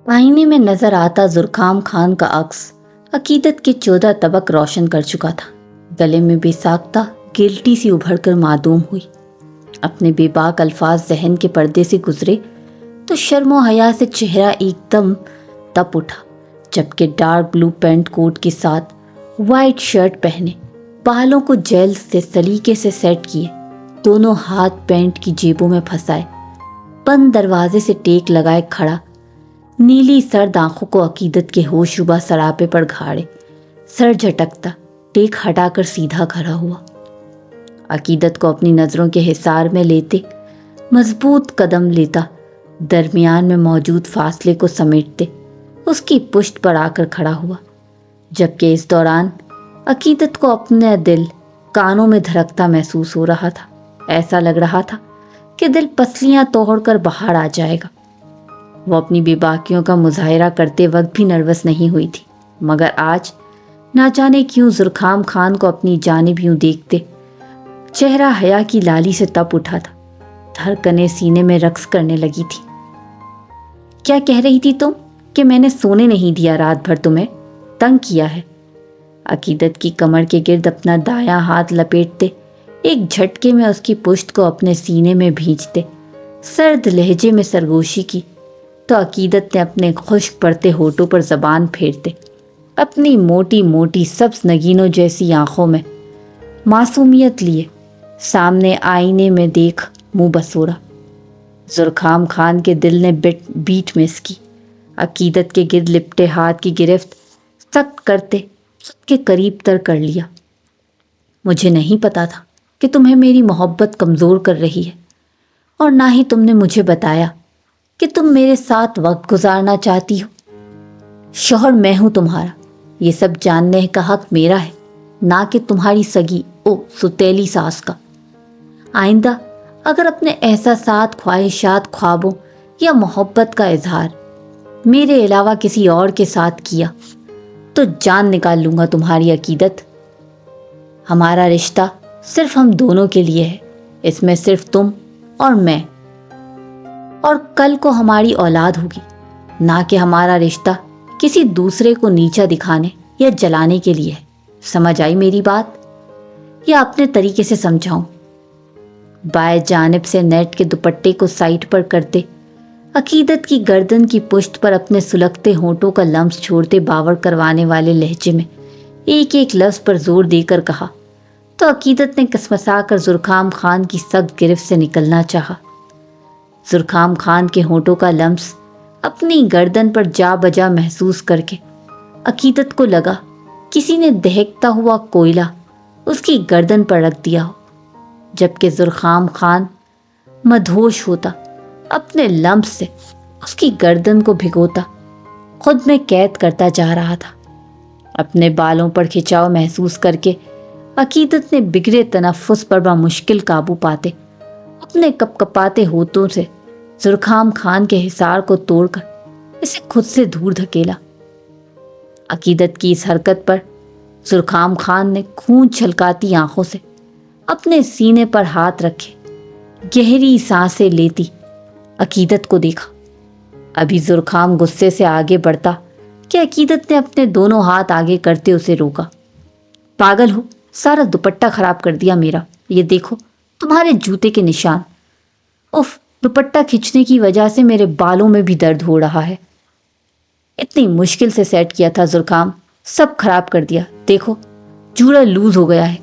آئینے میں نظر آتا زرخام خان کا عکس عقیدت کے 14 طبق روشن کر چکا تھا۔ گلے میں بے ساختہ گلٹی سی ابھر کر معدوم ہوئی۔ اپنے بے باک الفاظ ذہن کے پردے سے گزرے تو شرم و حیا سے چہرہ ایک دم تپ اٹھا، جبکہ ڈارک بلو پینٹ کوٹ کے ساتھ وائٹ شرٹ پہنے، بالوں کو جیل سے سلیقے سے سیٹ کیے، دونوں ہاتھ پینٹ کی جیبوں میں پھنسائے، بند دروازے سے ٹیک لگائے کھڑا، نیلی سرد آنکھوں کو عقیدت کے ہوش ربا سراپے پر گھاڑے، سر جھٹکتا، ٹیک ہٹا کر سیدھا کھڑا ہوا۔ عقیدت کو اپنی نظروں کے حصار میں لیتے، مضبوط قدم لیتا، درمیان میں موجود فاصلے کو سمیٹتے اس کی پشت پر آ کر کھڑا ہوا، جبکہ اس دوران عقیدت کو اپنا دل کانوں میں دھڑکتا محسوس ہو رہا تھا۔ ایسا لگ رہا تھا کہ دل پسلیاں توڑ کر باہر آ جائے گا۔ وہ اپنی بے باکیوں کا مظاہرہ کرتے وقت بھی نروس نہیں ہوئی تھی، مگر آج نہ جانے کیوں زرخام خان کو اپنی جانب یوں دیکھتے چہرہ حیا کی لالی سے تپ اٹھا تھا، دھڑکنیں سینے میں رقص کرنے لگی تھی۔ کیا کہہ رہی تھی تم کہ میں نے سونے نہیں دیا رات بھر، تمہیں تنگ کیا ہے؟ عقیدت کی کمر کے گرد اپنا دایاں ہاتھ لپیٹتے ایک جھٹکے میں اس کی پشت کو اپنے سینے میں بھینچتے سرد لہجے میں سرگوشی کی تو عقیدت نے اپنے خشک پڑتے ہونٹوں پر زبان پھیرتے اپنی موٹی موٹی سبز نگینوں جیسی آنکھوں میں معصومیت لیے سامنے آئینے میں دیکھ منہ بسورا۔ زرخام خان کے دل نے بیٹ مس کی، عقیدت کے گرد لپٹے ہاتھ کی گرفت سخت کرتے اس کے قریب تر کر لیا۔ مجھے نہیں پتا تھا کہ تمہیں میری محبت کمزور کر رہی ہے، اور نہ ہی تم نے مجھے بتایا کہ تم میرے ساتھ وقت گزارنا چاہتی ہو۔ شوہر میں ہوں تمہارا، یہ سب جاننے کا حق میرا ہے، نہ کہ تمہاری سگی ستیلی ساس کا۔ آئندہ اگر اپنے احساسات، خواہشات، خوابوں یا محبت کا اظہار میرے علاوہ کسی اور کے ساتھ کیا تو جان نکال لوں گا تمہاری۔ عقیدت، ہمارا رشتہ صرف ہم دونوں کے لیے ہے، اس میں صرف تم اور میں، اور کل کو ہماری اولاد ہوگی، نہ کہ ہمارا رشتہ کسی دوسرے کو نیچا دکھانے یا جلانے کے لیے ہے۔ سمجھ آئی میری بات یا اپنے طریقے سے سمجھاؤں؟ بائیں جانب سے نیٹ کے دوپٹے کو سائڈ پر کرتے عقیدت کی گردن کی پشت پر اپنے سلگتے ہونٹوں کا لمس چھوڑتے باور کروانے والے لہجے میں ایک ایک لفظ پر زور دے کر کہا تو عقیدت نے کسمسا کر زرخام خان کی سخت گرفت سے نکلنا چاہا۔ زرخام خان کے ہونٹوں کا لمس اپنی گردن پر جا بجا محسوس کر کے عقیدت کو لگا کسی نے دہکتا ہوا کوئلہ اس کی گردن پر رکھ دیا ہو، جبکہ زرخام خان مدہوش ہوتا اپنے لمس سے اس کی گردن کو بھگوتا خود میں قید کرتا جا رہا تھا۔ اپنے بالوں پر کھچاؤ محسوس کر کے عقیدت نے بگڑے تنفس پر بمشکل قابو پاتے اپنے کپ کپاتے ہونٹوں سے زرخام خان کے حصار کو توڑ کر اسے خود سے دور دھکیلا۔ عقیدت کی اس حرکت پر زرخام خان نے خون چھلکاتی آنکھوں سے اپنے سینے پر ہاتھ رکھے گہری سانسیں لیتی عقیدت کو دیکھا۔ ابھی زرخام غصے سے آگے بڑھتا کہ عقیدت نے اپنے دونوں ہاتھ آگے کرتے اسے روکا۔ پاگل ہو، سارا دوپٹہ خراب کر دیا میرا، یہ دیکھو تمہارے جوتے کے نشان۔ اف، دوپٹہ کھینچنے کی وجہ سے میرے بالوں میں بھی درد ہو رہا ہے۔ اتنی مشکل سے سیٹ کیا تھا زرخام، سب خراب کر دیا، دیکھو جوڑا لوز ہو گیا ہے۔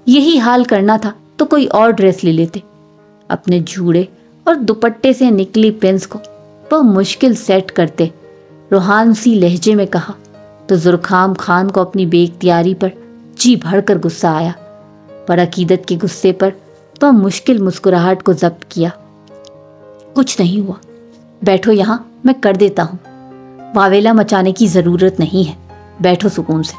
یہی حال کرنا تھا تو کوئی اور ڈریس لے لیتے۔ اپنے جوڑے اور دوپٹے سے نکلی پنس کو وہ مشکل سیٹ کرتے روحانسی لہجے میں کہا تو زرخام خان کو اپنی بے اختیاری پر جی بھر کر غصہ آیا، پر عقیدت کے غصے پر وہ مشکل مسکراہٹ کو ضبط کیا۔ کچھ نہیں ہوا، بیٹھو یہاں، میں کر دیتا ہوں، واویلا مچانے کی ضرورت نہیں ہے، بیٹھو سکون سے۔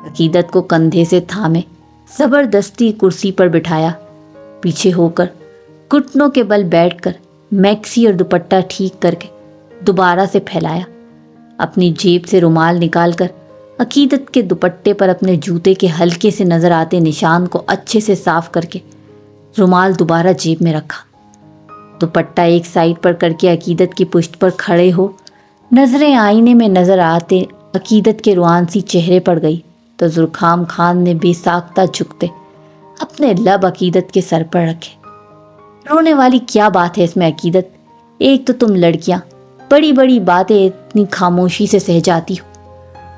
عقیدت کو کندھے سے تھامے زبردستی کرسی پر بٹھایا، پیچھے ہو کر گھٹنوں کے بل بیٹھ کر میکسی اور دوپٹہ ٹھیک کر کے دوبارہ سے پھیلایا۔ اپنی جیب سے رومال نکال کر عقیدت کے دوپٹے پر اپنے جوتے کے ہلکے سے نظر آتے نشان کو اچھے سے صاف کر کے رومال دوبارہ جیب میں رکھا۔ دوپٹہ ایک سائڈ پر کر کے عقیدت کی پشت پر کھڑے ہو नजरें आईने में नजर आते अकीदत के रुआनसी चेहरे पर गई तो जुरखाम खान ने बेसाख्ता झुकते अपने लब अकीदत के सर पर रखे। रोने वाली क्या बात है इसमें अकीदत? एक तो तुम लड़कियां बड़ी बड़ी बातें इतनी खामोशी से सह जाती हो,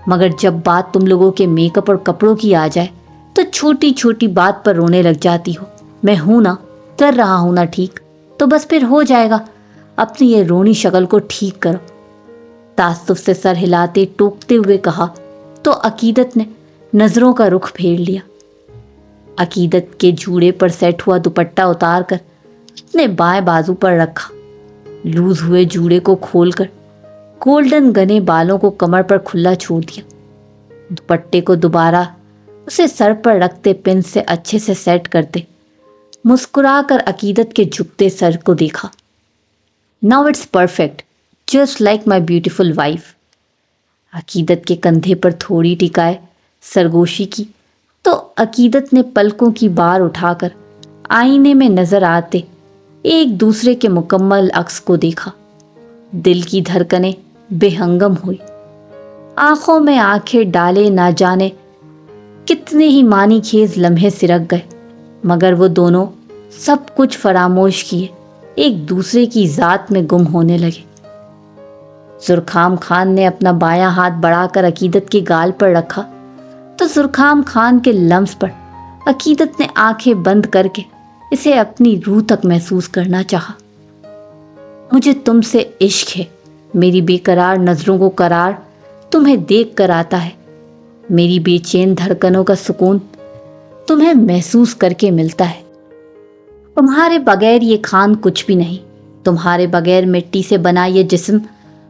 मगर जब बात तुम लोगों के मेकअप और कपड़ों की आ जाए तो छोटी छोटी बात पर रोने लग जाती हो। मैं हूं ना, कर रहा हूं ना ठीक, तो बस फिर हो जाएगा। अपनी ये रोनी शक्ल को ठीक करो। तासुफ से सर हिलाते टोकते हुए कहा तो अकीदत ने नजरों का रुख फेर लिया। अकीदत के जूड़े पर सेट हुआ दुपट्टा उतार कर अपने बाएं बाजू पर रखा। लूज हुए जूड़े को खोलकर गोल्डन घने बालों को कमर पर खुला छोड़ दिया। दुपट्टे को दोबारा उसे सर पर रखते पिन से अच्छे से सेट करते मुस्कुराकर अकीदत के झुकते सर को देखा। Now it's perfect, just like my beautiful wife. अकीदत के कंधे पर थोड़ी टिकाए सरगोशी की तो अकीदत ने पलकों की बार उठाकर आईने में नजर आते एक दूसरे के मुकम्मल अक्स को देखा। दिल की धड़कनें बेहंगम हुई। आंखों में आंखें डाले ना जाने कितने ही मानी खेज लम्हे सिरक गए, मगर वो दोनों सब कुछ फरामोश किए एक दूसरे की जात में गुम होने लगे। जुरखाम खान ने अपना बायां हाथ बढ़ाकर अकीदत के गाल पर रखा तो जुरखाम खान के लम्स पर अकीदत ने आंखें बंद करके इसे अपनी रूह तक महसूस करना चाहा। मुझे तुमसे इश्क है, मेरी बेकरार नजरों को करार तुम्हें देख कर आता है। मेरी बेचैन धड़कनों का सुकून तुम्हें महसूस करके मिलता है। तुम्हारे बगैर ये खान कुछ भी नहीं। तुम्हारे बगैर मिट्टी से बना ये जिस्म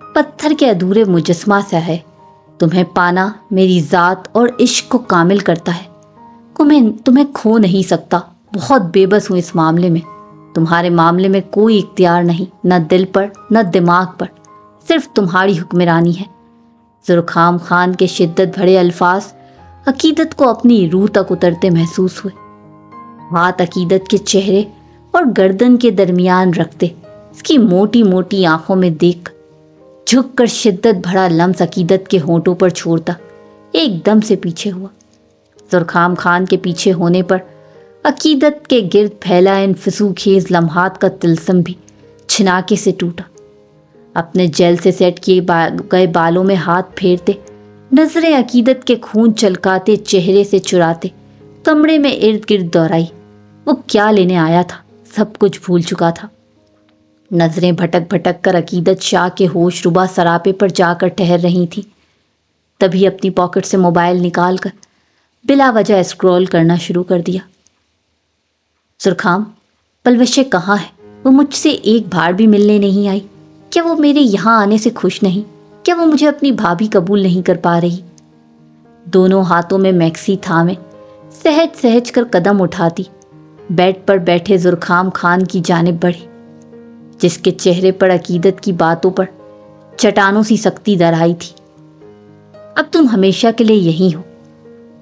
पत्थर के अधूरे मुजस्मा सा है। तुम्हें पाना मेरी जात और इश्क को कामिल करता है। तुम्हें खो नहीं सकता। बहुत बेबस हूँ इस मामले में। तुम्हारे मामले में कोई इख्तियार नहीं, न दिल पर न दिमाग पर, सिर्फ तुम्हारी हुक्मरानी है। जुरखाम खान के शिद्दत भरे अल्फाज अकीदत को अपनी रूह तक उतरते महसूस हुए। हाथ अकीदत के चेहरे और गर्दन के दरमियान रखते इसकी मोटी मोटी आंखों में देख झुककर शिद्दत भरा लम्स अकीदत के होंठों पर छोड़ता एकदम से पीछे हुआ। जुरखाम खान के पीछे होने पर अकीदत के गिर्द फैला इन फिसूखेज लम्हात का तिलस्म भी छिनाके से टूटा। अपने जेल से सेट किए गए बालों में हाथ फेरते नजरें अकीदत के खून चलकाते चेहरे से चुराते कमरे में इर्द गिर्द दौड़ाई। वो क्या लेने आया था, सब कुछ भूल चुका था। नजरें भटक भटक कर अकीदत शाह के होश रुबा सरापे पर जाकर ठहर रही थी। तभी अपनी पॉकेट से मोबाइल निकालकर बिला वजह स्क्रॉल करना शुरू कर दिया। जुरखाम, पलवशे कहाँ है? वो मुझसे एक बार भी मिलने नहीं आई। क्या वो मेरे यहाँ आने से खुश नहीं? क्या वो मुझे अपनी भाभी कबूल नहीं कर पा रही? दोनों हाथों में मैक्सी थामे सहज सहज कर कदम उठाती बेड पर बैठे जुरखाम खान की जानिब बढ़ी, जिसके चेहरे पर अकीदत की बातों पर चट्टानों सी सख्ती दराई थी। अब तुम हमेशा के लिए यहीं हो।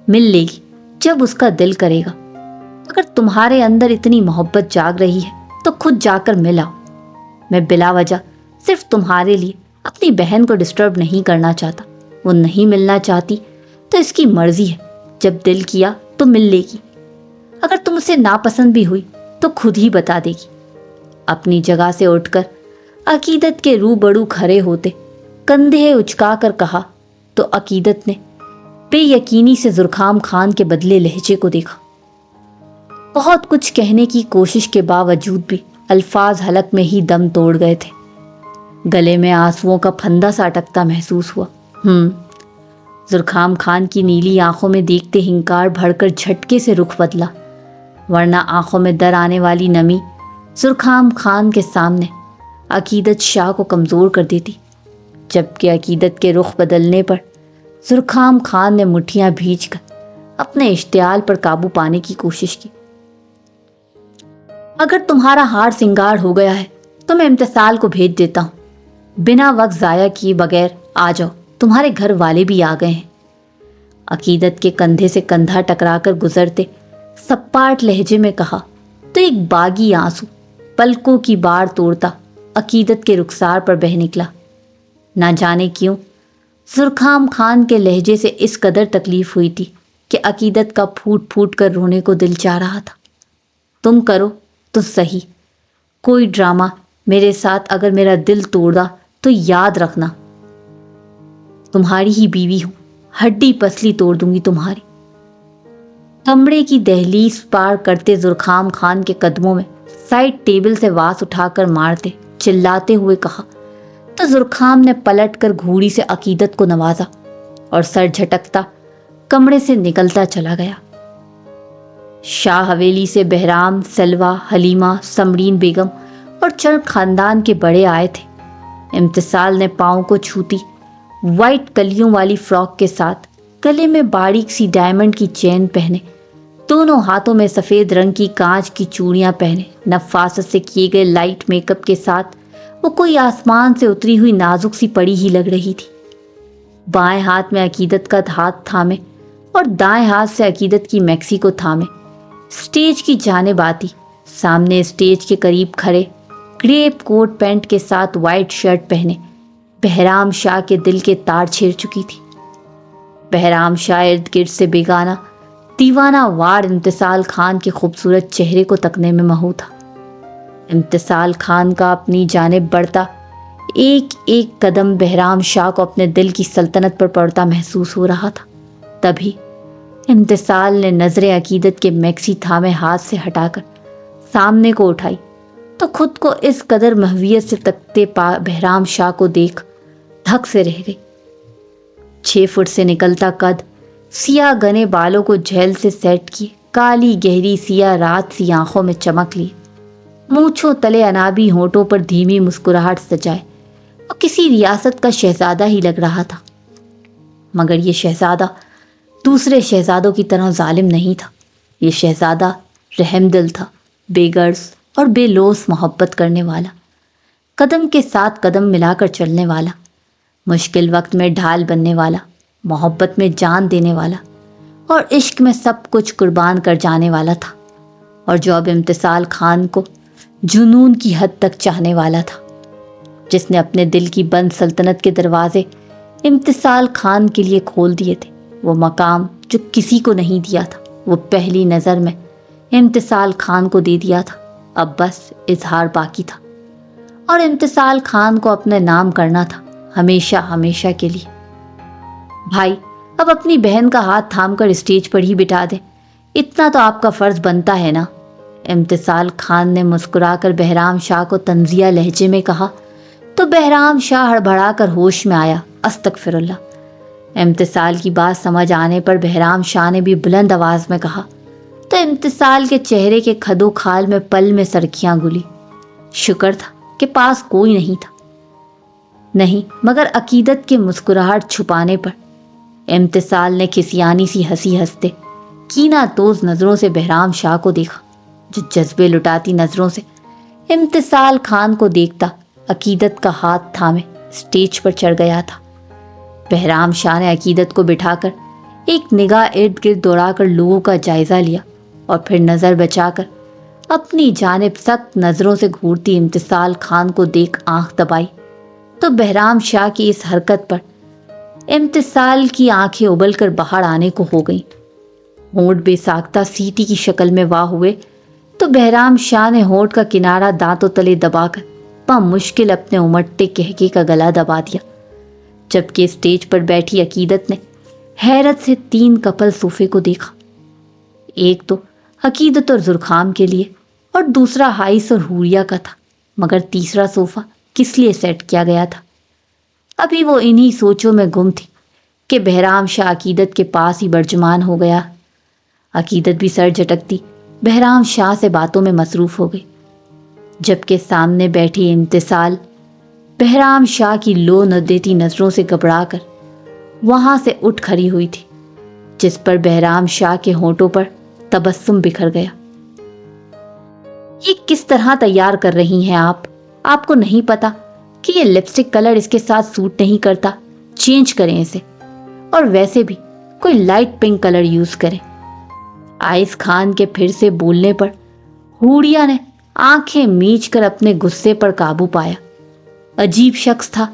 मिल लेगी जब उसका दिल करेगा। अगर तुम्हारे अंदर इतनी मोहब्बत जाग रही है तो खुद जाकर मिल आओ। मैं बिला वजह सिर्फ तुम्हारे लिए अपनी बहन को डिस्टर्ब नहीं करना चाहता। वो नहीं मिलना चाहती तो इसकी मर्जी है। जब दिल किया तो मिल लेगी। अगर तुम उसे नापसंद भी हुई तो खुद ही बता देगी। अपनी जगह से उठकर अकीदत के रूबरू खड़े होते कंधे उचका कर कहा तो अकीदत ने बेयकीनी से जुरखाम खान के बदले लहजे को देखा। बहुत कुछ कहने की कोशिश के बावजूद भी अल्फाज हलक में ही दम तोड़ गए थे। गले में आंसुओं का फंदा सा अटकता महसूस हुआ। जुरखाम खान की नीली आंखों में देखते हिंकार भरकर झटके से रुख बदला, वरना आंखों में दर आने वाली नमी जुरखाम खान के सामने अकीदत शाह को कमज़ोर कर देती। जबकि अकीदत के रुख बदलने पर जुरखाम खान ने मुट्ठियां भींचकर अपने इश्तियाल पर काबू पाने की कोशिश की। अगर तुम्हारा हार सिंगार हो गया है तो मैं इम्तिसाल को भेज देता हूँ। बिना वक्त ज़ाया किए बगैर आ जाओ, तुम्हारे घर वाले भी आ गए हैं। अकीदत के कंधे से कंधा टकराकर गुजरते सपाट लहजे में कहा तो एक बागी आंसू पलकों की बार तोड़ता अकीदत के रुखसार पर बह निकला। نہ جانے کیوں زرخام خان کے لہجے سے اس قدر تکلیف ہوئی تھی کہ عقیدت کا پھوٹ پھوٹ کر رونے کو دل چاہ رہا تھا۔ تم کرو تو صحیح کوئی ڈرامہ میرے ساتھ، اگر میرا دل توڑا تو یاد رکھنا تمہاری ہی بیوی ہوں، ہڈی پسلی توڑ دوں گی تمہاری۔ کمرے کی دہلیز پار کرتے زرخام خان کے قدموں میں سائڈ ٹیبل سے واس اٹھا کر مارتے چلاتے ہوئے کہا تو زرخام نے پلٹ کر گھوڑی سے عقیدت کو نوازا اور سر جھٹکتا کمرے سے نکلتا چلا گیا۔ شاہ حویلی سے بہرام، سلوہ، حلیمہ، سمرین بیگم اور چند خاندان کے بڑے آئے تھے۔ امتسال نے پاؤں کو چھوتی وائٹ کلیوں والی فراک کے ساتھ گلے میں باریک سی ڈائمنڈ کی چین پہنے، دونوں ہاتھوں میں سفید رنگ کی کانچ کی چوڑیاں پہنے، نفاست سے کیے گئے لائٹ میک اپ کے ساتھ وہ کوئی آسمان سے اتری ہوئی نازک سی پری ہی لگ رہی تھی۔ بائیں ہاتھ میں عقیدت کا ہاتھ تھامے اور دائیں ہاتھ سے عقیدت کی میکسی کو تھامے اسٹیج کی جانب آتی، سامنے اسٹیج کے قریب کھڑے گریپ کوٹ پینٹ کے ساتھ وائٹ شرٹ پہنے بہرام شاہ کے دل کے تار چھیڑ چکی تھی۔ بہرام شاہ ارد گرد سے بیگانہ دیوانہ وار امتسال خان کے خوبصورت چہرے کو تکنے میں مہو تھا۔ امتسال خان کا اپنی جانب بڑھتا ایک ایک قدم بہرام شاہ کو اپنے دل کی سلطنت پر پڑتا محسوس ہو رہا تھا۔ تبھی امتسال نے نظر عقیدت کے میکسی تھامے ہاتھ سے ہٹا کر سامنے کو اٹھائی تو خود کو اس قدر محویت سے تکتے بہرام شاہ کو دیکھ دھک سے رہ گئی۔ 6 فٹ سے نکلتا قد، سیاہ گنے بالوں کو جھیل سے سیٹ کیے، کالی گہری سیاہ رات سی آنکھوں میں چمک لیے، مونچھوں تلے انابی ہونٹوں پر دھیمی مسکراہٹ سجائے، اور کسی ریاست کا شہزادہ ہی لگ رہا تھا۔ مگر یہ شہزادہ دوسرے شہزادوں کی طرح ظالم نہیں تھا۔ یہ شہزادہ رحم دل تھا، بے غرض اور بے لوث محبت کرنے والا، قدم کے ساتھ قدم ملا کر چلنے والا، مشکل وقت میں ڈھال بننے والا، محبت میں جان دینے والا اور عشق میں سب کچھ قربان کر جانے والا تھا، اور جو اب امتسال خان کو جنون کی حد تک چاہنے والا تھا، جس نے اپنے دل کی بند سلطنت کے دروازے امتسال خان کے لیے کھول دیے تھے۔ وہ مقام جو کسی کو نہیں دیا تھا، وہ پہلی نظر میں امتسال خان کو دے دیا تھا۔ اب بس اظہار باقی تھا، اور امتسال خان کو اپنے نام کرنا تھا، ہمیشہ ہمیشہ کے لیے۔ بھائی اب اپنی بہن کا ہاتھ تھام کر اسٹیج پر ہی بٹھا دیں، اتنا تو آپ کا فرض بنتا ہے نا۔ امتسال خان نے مسکرا کر بہرام شاہ کو طنزیہ لہجے میں کہا تو بہرام شاہ ہڑبڑا کر ہوش میں آیا۔ استغفر اللہ۔ امتسال کی بات سمجھ آنے پر بہرام شاہ نے بھی بلند آواز میں کہا تو امتسال کے چہرے کے کھدو کھال میں پل میں سرخیاں گلی۔ شکر تھا کہ پاس کوئی نہیں تھا۔ نہیں مگر عقیدت کے مسکراہٹ چھپانے پر امتسال نے کھسیانی سی ہنسی ہنستے کینہ توز نظروں سے بہرام شاہ کو دیکھا، جو جذبے لٹاتی نظروں سے امتسال خان کو دیکھتا عقیدت کا ہاتھ تھامے اسٹیج پر چڑھ گیا تھا۔ بہرام شاہ نے عقیدت کو بٹھا کر ایک نگاہ ارد گرد دوڑا کر لوگوں کا جائزہ لیا، اور پھر نظر بچا کر اپنی جانب سخت نظروں سے گھورتی امتسال خان کو دیکھ آنکھ دبائی تو بہرام شاہ کی اس حرکت پر امتسال کی آنکھیں ابل کر باہر آنے کو ہو گئیں۔ ہونٹ بے ساختہ سیٹی کی شکل میں واہ ہوئے تو بہرام شاہ نے ہونٹ کا کنارہ دانتوں تلے دبا کر بمشکل اپنے امٹتے کہکے کا گلا دبا دیا، جبکہ اسٹیج پر بیٹھی عقیدت نے حیرت سے 3 کپل صوفے کو دیکھا۔ ایک تو عقیدت اور زرخام کے لیے، اور دوسرا حائس اور حوریہ کا تھا، مگر تیسرا صوفہ کس لیے سیٹ کیا گیا تھا؟ ابھی وہ انہی سوچوں میں گم تھی کہ بہرام شاہ عقیدت کے پاس ہی برجمان ہو گیا۔ عقیدت بھی سر جھٹکتی بہرام شاہ سے باتوں میں مصروف ہو گئی، جبکہ سامنے بیٹھی امتسال بہرام شاہ کی لو نہ دیتی نظروں سے گھبرا کر وہاں سے اٹھ کھڑی ہوئی تھی، جس پر بہرام شاہ کے ہونٹوں پر تبسم بکھر گیا۔ یہ کس طرح تیار کر رہی ہیں آپ کو نہیں پتا کہ یہ لپسٹک کلر اس کے ساتھ سوٹ نہیں کرتا؟ چینج کریں اسے، اور ویسے بھی کوئی لائٹ پنک کلر یوز کریں۔ آئس خان کے پھر سے بولنے پر حوریہ نے آنکھیں میچ کر اپنے غصے پر قابو پایا۔ عجیب شخص تھا،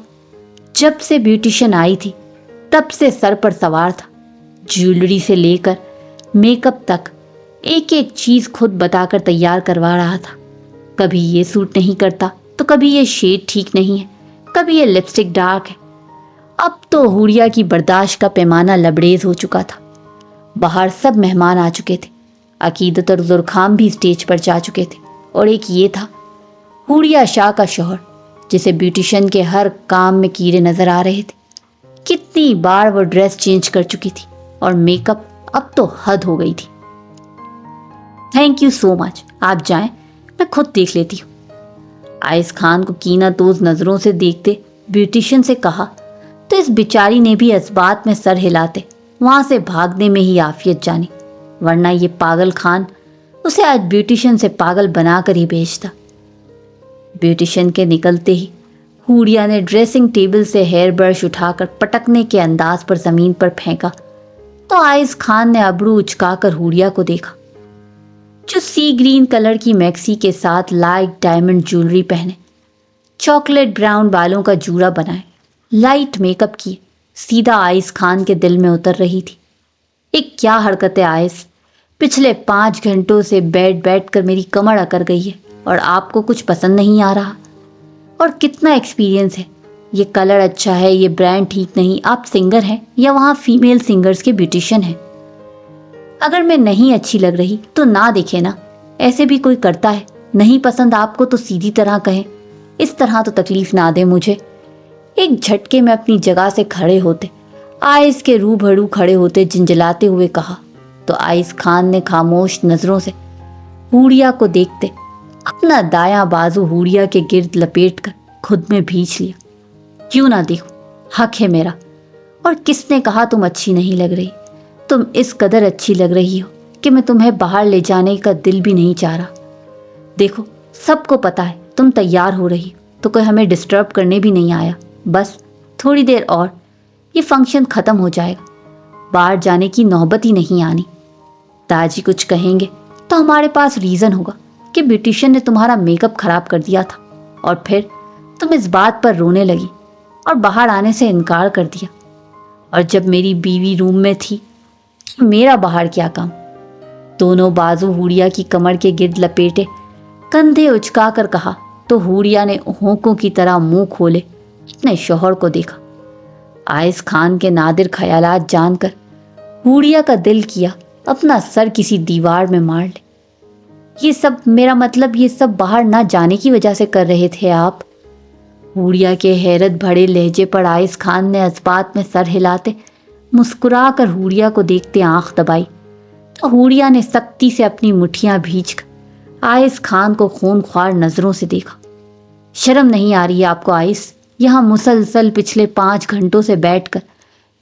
जब से ब्यूटिशियन आई थी तब से सर पर सवार था। ज्वेलरी से लेकर मेकअप तक एक एक चीज खुद बताकर तैयार करवा रहा था। कभी ये सूट नहीं करता तो कभी ये शेड ठीक नहीं है, कभी ये लिपस्टिक डार्क है। अब तो हुरिया की बर्दाश्त का पैमाना लबरेज हो चुका था। बाहर सब मेहमान आ चुके थे। अकीदत और जुरखाम भी स्टेज पर जा चुके थे। और एक ये था हुरिया शाह का शौहर, जिसे ब्यूटिशियन के हर काम में कीड़े नजर आ रहे थे। कितनी बार वो ड्रेस चेंज कर चुकी थी और मेकअप अब तो हद हो गई थी। थैंक यू सो मच, आप जाएं, मैं खुद देख लेती हूँ। आइस खान को कीनातोज नजरों से देखते ब्यूटिशियन से कहा तो इस बेचारी ने भी इस बात में सर हिलाते वहां से भागने में ही आफियत जानी, वरना ये पागल खान उसे आज ब्यूटिशियन से पागल बनाकर ही भेजता। ब्यूटिशियन के निकलते ही हुरिया ने ड्रेसिंग टेबल से हेयर ब्रश उठाकर पटकने के अंदाज पर जमीन पर फेंका तो आइस खान ने अबरू उचकाकर हुरिया को देखा, जो सी ग्रीन कलर की मैक्सी के साथ लाइट डायमंड ज्वेलरी पहने, चॉकलेट ब्राउन बालों का जूड़ा बनाए, लाइट मेकअप किए, सीधा आइस खान के दिल में उतर रही थी। एक क्या हरकत है आइस, पिछले 5 घंटों से बैठ कर मेरी कमर अकड़ गई है और आपको कुछ पसंद नहीं आ रहा। और कितना एक्सपीरियंस है, ये कलर अच्छा है, ये ब्रांड ठीक नहीं। आप सिंगर हैं या वहाँ फीमेल सिंगर्स के ब्यूटिशियन हैं? अगर मैं नहीं अच्छी लग रही तो ना देखे ना, ऐसे भी कोई करता है। नहीं पसंद आपको तो सीधी तरह कहें, इस तरह तो तकलीफ ना दे मुझे। एक झटके में अपनी जगह से खड़े होते आइस के रूबरू खड़े होते झिंझलाते हुए कहा तो आइस खान ने खामोश नजरों से हुरिया को देखते अपना दायां बाजू हुरिया के गिर्द लपेटकर खुद में भींच लिया। क्यों ना देखूं, हक है मेरा। और किसने कहा तुम अच्छी नहीं लग रही? तुम इस कदर अच्छी लग रही हो कि मैं तुम्हें बाहर ले जाने का दिल भी नहीं चाह रहा। देखो, सबको पता है तुम तैयार हो रही हो, तो कोई हमें डिस्टर्ब करने भी नहीं आया। बस थोड़ी देर और, ये फंक्शन खत्म हो जाएगा, बाहर जाने की नौबत ही नहीं आनी। दादी कुछ कहेंगे तो हमारे पास रीजन होगा कि ब्यूटिशियन ने तुम्हारा मेकअप खराब कर दिया था, और फिर तुम इस बात पर रोने लगी और बाहर आने से इनकार कर दिया। और जब मेरी बीवी रूम में थी, मेरा बाहर क्या काम? दोनों बाजू हुरिया की कमर के गिर्द लपेटे कंधे उचका कर कहा तो हुरिया ने होंकों की तरह मुंह खोले अपने शौहर को देखा। आइस खान के नादिर ख्यालात जानकर हुरिया का दिल किया अपना सर किसी दीवार में मार ले। ये सब, मेरा मतलब ये सब बाहर ना जाने की वजह से कर रहे थे आप? हुरिया के हैरत भरे लहजे पर आइस खान ने इस बात में सर हिलाते मुस्कुरा कर हुरिया को देखते आंख दबाई तो हुरिया ने सख्ती से अपनी मुट्ठियां भींचकर आइस खान को खूनख्वार नजरों से देखा। शर्म नहीं आ रही है आपको आइस? यहाँ मुसलसल पिछले 5 घंटों से बैठकर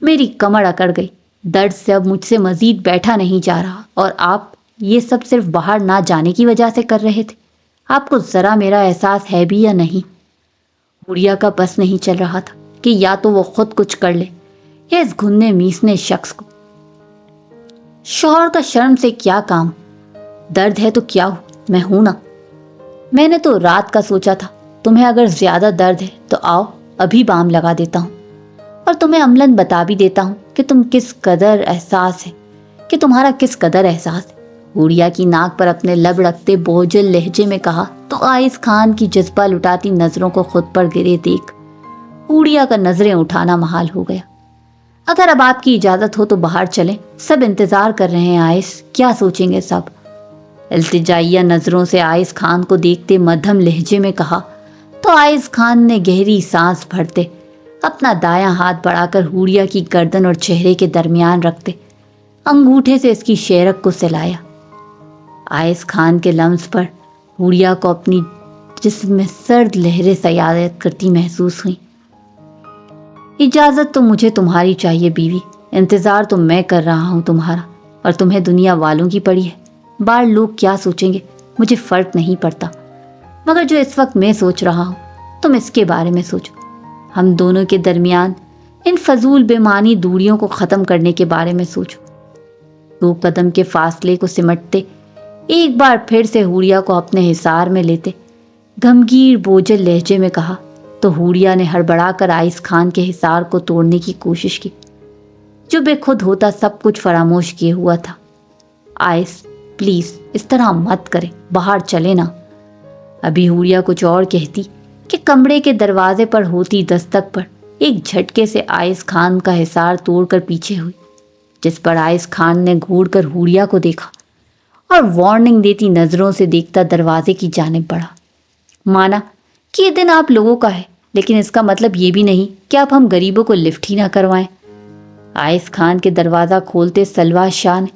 मेरी कमर अकड़ गई, दर्द से अब मुझसे मजीद बैठा नहीं जा रहा, और आप ये सब सिर्फ बाहर ना जाने की वजह से कर रहे थे। आपको जरा मेरा एहसास है भी या नहीं? हुरिया का बस नहीं चल रहा था कि या तो वो खुद कुछ कर ले या इस घुनने मीसने शख्स को। शौहर का शर्म से क्या काम? दर्द है तो क्या हो, मैं हूं ना। मैंने तो रात का सोचा था, तुम्हें अगर ज्यादा दर्द है तो आओ, अभी बाम लगा देता हूं और तुम्हें अमलन बता भी देता हूं कि तुम्हारा किस कदर एहसास है। हुरिया की नाक पर अपने लब रखते बोझल लहजे में कहा तो आइस खान की जज्बा लुटाती नजरों को खुद पर गिरे देख हुरिया का नजरें उठाना महाल हो गया। अगर अब आपकी इजाजत हो तो बाहर चलें, सब इंतजार कर रहे हैं आइस, क्या सोचेंगे सब? इल्तिजाइया नजरों से आइस खान को देखते मध्यम लहजे में कहा तो आइस खान ने गहरी सांस भरते अपना दायां हाथ बढ़ाकर हुरिया की गर्दन और चेहरे के दरमियान रखते अंगूठे से इसकी शेरक को सिलाया। आइस खान के लम्स पर हुरिया को अपनी जिस्म में सर्द लहरें सयादत करती महसूस हुई। इजाजत तो मुझे तुम्हारी चाहिए बीवी, इंतजार तो मैं कर रहा हूं तुम्हारा, और तुम्हें दुनिया वालों की पड़ी है। बाहर लोग क्या सोचेंगे मुझे फर्क नहीं पड़ता, मगर जो इस वक्त मैं सोच रहा हूं तुम इसके बारे में सोचो। हम दोनों के दरमियान इन फजूल बेमानी दूरियों को खत्म करने के बारे में सोचो। 2 कदम के फासले को सिमटते एक बार फिर से हुरिया को अपने हिसार में लेते गमगीर बोझल लहजे में कहा तो हूरिया ने हड़बड़ा कर आइस खान के हिसार को तोड़ने की कोशिश की, जो बेखुद होता सब कुछ फरामोश किए हुआ था। आइस, प्लीज इस तरह मत करें, बाहर चले ना। अभी हूरिया कुछ और कहती कि कमरे के दरवाजे पर होती दस्तक पर एक झटके से आइस खान का हिसार तोड़कर पीछे हुई, जिस पर आइस खान ने घूरकर हूरिया को देखा और वार्निंग देती नजरों से देखता दरवाजे की जानिब बढ़ा। माना कि ये दिन आप लोगों का है, लेकिन इसका मतलब ये भी नहीं कि आप हम गरीबों को लिफ्ट ही ना करवाएं। आइस खान के दरवाजा खोलते सलवा शाह ने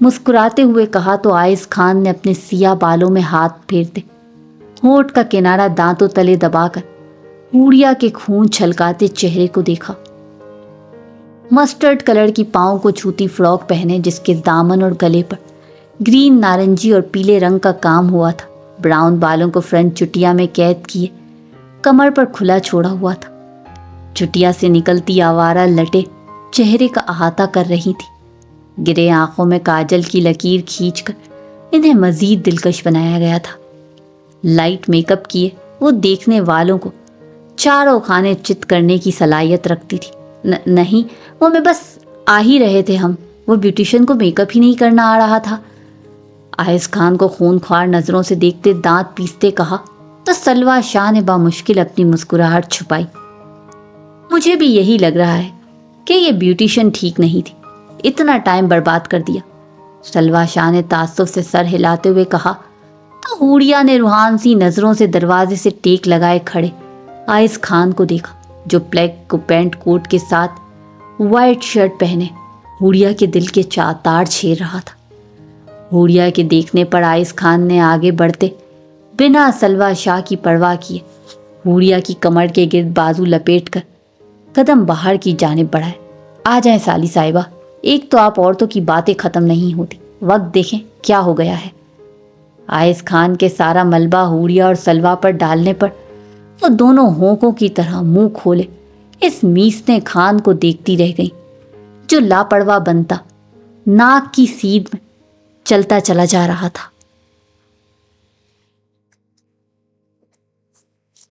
मुस्कुराते हुए कहा तो आइस खान ने अपने सिया बालों में हाथ फेरते होंठ का किनारा दांतों तले दबाकर हूरिया के खून छलकाते चेहरे को देखा। मस्टर्ड कलर की पांव को छूती फ्रॉक पहने, जिसके दामन और गले पर ग्रीन, नारंगी और पीले रंग का काम हुआ था। ब्राउन बालों को फ्रंट चुटिया में कैद किए कमर पर खुला छोड़ा हुआ था। चुटिया से निकलती आवारा लटे चेहरे का अहाता कर रही थी। गिरे आंखों में काजल की लकीर खींचकर इन्हें मजीद दिलकश बनाया गया था। लाइट मेकअप किए वो देखने वालों को चारों खाने चित करने की सलाहियत रखती थी। नहीं, वो में बस आ ही रहे थे हम, वो ब्यूटिशियन को मेकअप ही नहीं करना आ रहा था। आइस खान को खूनख्वार नजरों से देखते दांत पीसते कहा तो सलवा शाह ने बामुश्किल अपनी मुस्कुराहट छुपाई। मुझे भी यही लग रहा है कि ये ब्यूटिशियन ठीक नहीं थी, इतना टाइम बर्बाद कर दिया। सलवा शाह ने ताज्जुब से सर हिलाते हुए कहा तो हूरिया ने रूहान सी नजरों से दरवाजे से टेक लगाए खड़े आइस खान को देखा, जो ब्लैक पैंट कोट के साथ वाइट शर्ट पहने हूरिया के दिल के तार छेड़ रहा था। हूरिया के देखने पर आइस खान ने आगे बढ़ते बिना सलवा शाह की परवाह किए हूरिया की कमर के गिर्द बाजू लपेटकर कदम बाहर की जानिब बढ़ाए। आ जाएं साली साहिबा, एक तो आप औरतों की बातें खत्म नहीं होती, वक्त देखें क्या हो गया है। आइस खान के सारा मलबा हूरिया और सलवा पर डालने पर वो दोनों होंकों की तरह मुंह खोले इस मीसने खान को देखती रह गई, जो लापरवाह बनता नाक की सीध में चलता चला जा रहा था।